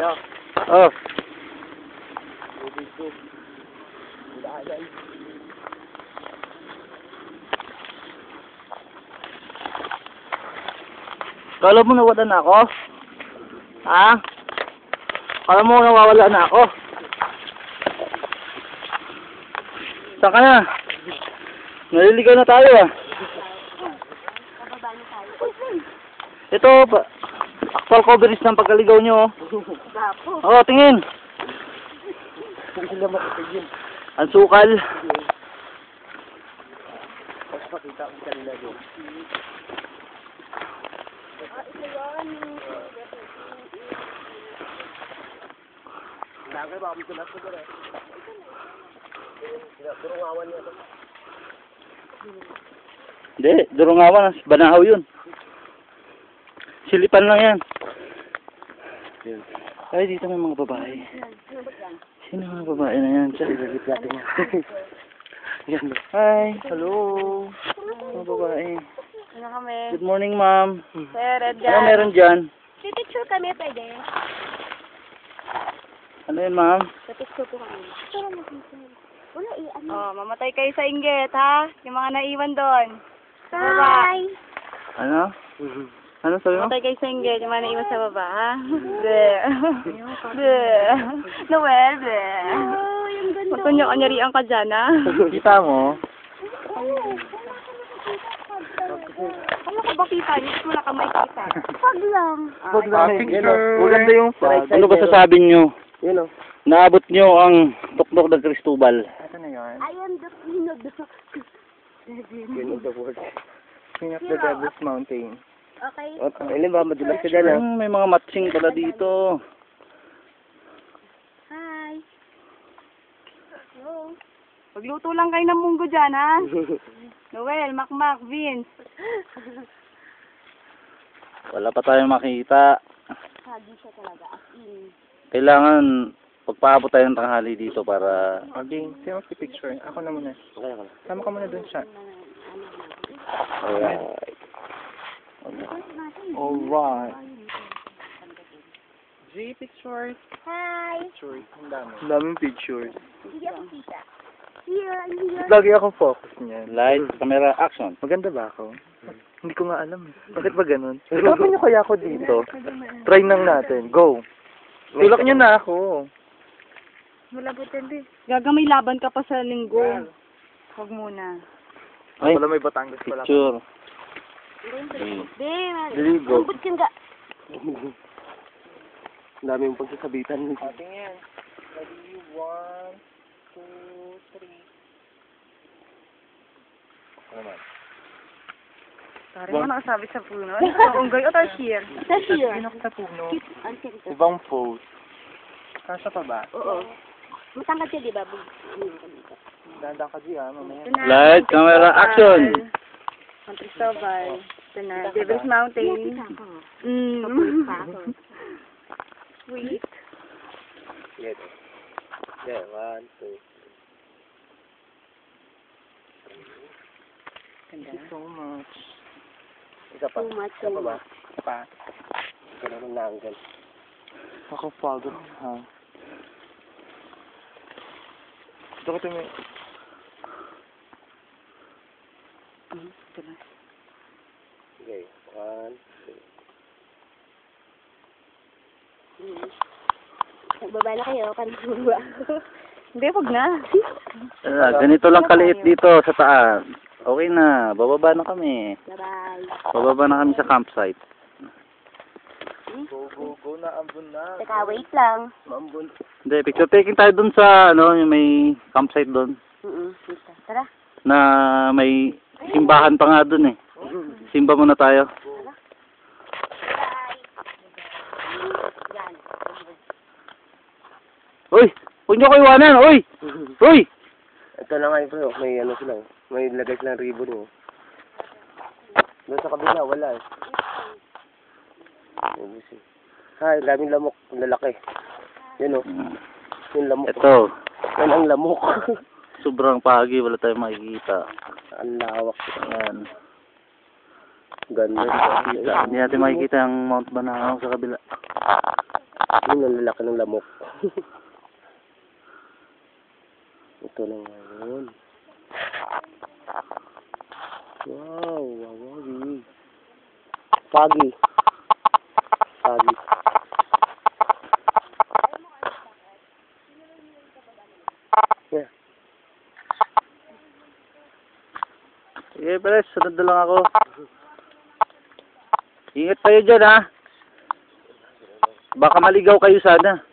Yeah. Oh. Kala mo nawala na ako? Ha? Kala mo nawawala na ako? Saan ka na? Naliligaw na tayo ah. Ito, actual coverage ng pagkaligaw nyo. Oo, tingin. Ang sukal. Hindi, durungawan. Banahaw yun. Silipan lang yan. Ay, dito may mga babae. Sino mga babae na yan? Hi, hello. Mga babae. Ano kami? Good morning, ma'am. Sir, Ano meron dyan? Picture kami, pwede. Ano yun, ma'am? Picture po kami. Wala ano. Oh, mamatay kayo sa inggit, ha? Yung mga naiwan doon. Hi! Ano? Ano sabi mo? Mamatay kayo sa inggit, yung mga naiwan sa baba, ha? Bleh. Bleh. Noel, bleh. Oh, yung ganda. Magkanya-kanyarian ka dyan, ha? Kita mo? Ano ka ba kita? Hindi mo na ka makikita. Pag lang. Pag lang. Maganda yung flag. Ano ba sasabi nyo? Yun o. Naabot nyo ang tuktok ng Cristobal. Ito na yun. I am the queen of the... Queen of the world. Queen of the Devil's Mountain. Okay. Ilan ba? Madulas ka dyan ah. May mga matching pala dito. Hi. Hello. Pagluto lang kayo ng munggo dyan, ha? Noel, Makmak, Vince. Wala pa tayong makita. Hagi siya talaga, as in. Kailangan pagpaabot tayo ng tanghali dito para... Okay, sino picture? Ako na muna. Okay, ako na. Sama ka muna dun siya. Alright. Alright. G, pictures. Hi. Pictures. Ang dami. Ang daming pictures. Hindi ako kita. Here, I'm here. Lagi ako focus niyan. Light, camera, action. Maganda ba ako? Hindi ko nga alam. Bakit ba ganun? Sabi niyo kaya ako dito. Try nang natin. Go. Tulak niyo na ako. Malabot yan, di. Gagamay laban ka pa sa linggo. Huwag muna. Ay, Wala may Batangas pala. picture. Di, Diligo. mabot yan ka. Ang dami yung pagsasabitan. Tingin. Ready, 1, 2, 3. Ano naman? Sorry mo nakasabi sa puno. Unggoy o tarsier? Tarsier. Hindi ako sa puno. Ibang pose. Kasya pa ba? Oo. Matangkad siya, di ba? Dada ka diyan, mamaya. Light, camera, action. San Cristobal. Ito na. Devil's Mountain. Sweet. Yeah, 1, 2. Thank you so much. Isa pa. Too much. Isa pa ba? Isa pa. Ganun na ang gan. Ako pagod, ha? Ito ko tumi. Ito na. Okay, 1, 2. Nagbaba na kayo. Kanina. Hindi, wag na. Ganito lang kaliit dito sa taas. Okay na, bababa na kami. Bye-bye. Bababa na kami sa campsite. Go na, ambon na. Teka, wait lang. Ambon. Hindi, picture taking tayo dun sa, ano, yung may campsite dun. Tara. Na may simbahan pa nga dun eh. Simba muna tayo. Uy! Huwag niyo ko iwanan! Uy! Uy! Ito na nga bro, may ano sila. May lagay silang ribbon mo. Doon sa kabila, wala eh. Ay, daming lamok. Ang lalaki. Yun o. Yung lamok. Ito. Yan ang lamok. Sobrang pagi, wala tayong makikita. Ang lawak. Ayan. Ganda. Hindi natin makikita ang Mount Banahaw sa kabila. Yun ang lalaki ng lamok. Ito na ngayon. Wow, wawagi. Pagi. Pagi. Yeah. Sige, pres, sunod na lang ako. Ingat kayo dyan, ha? Baka maligaw kayo sana.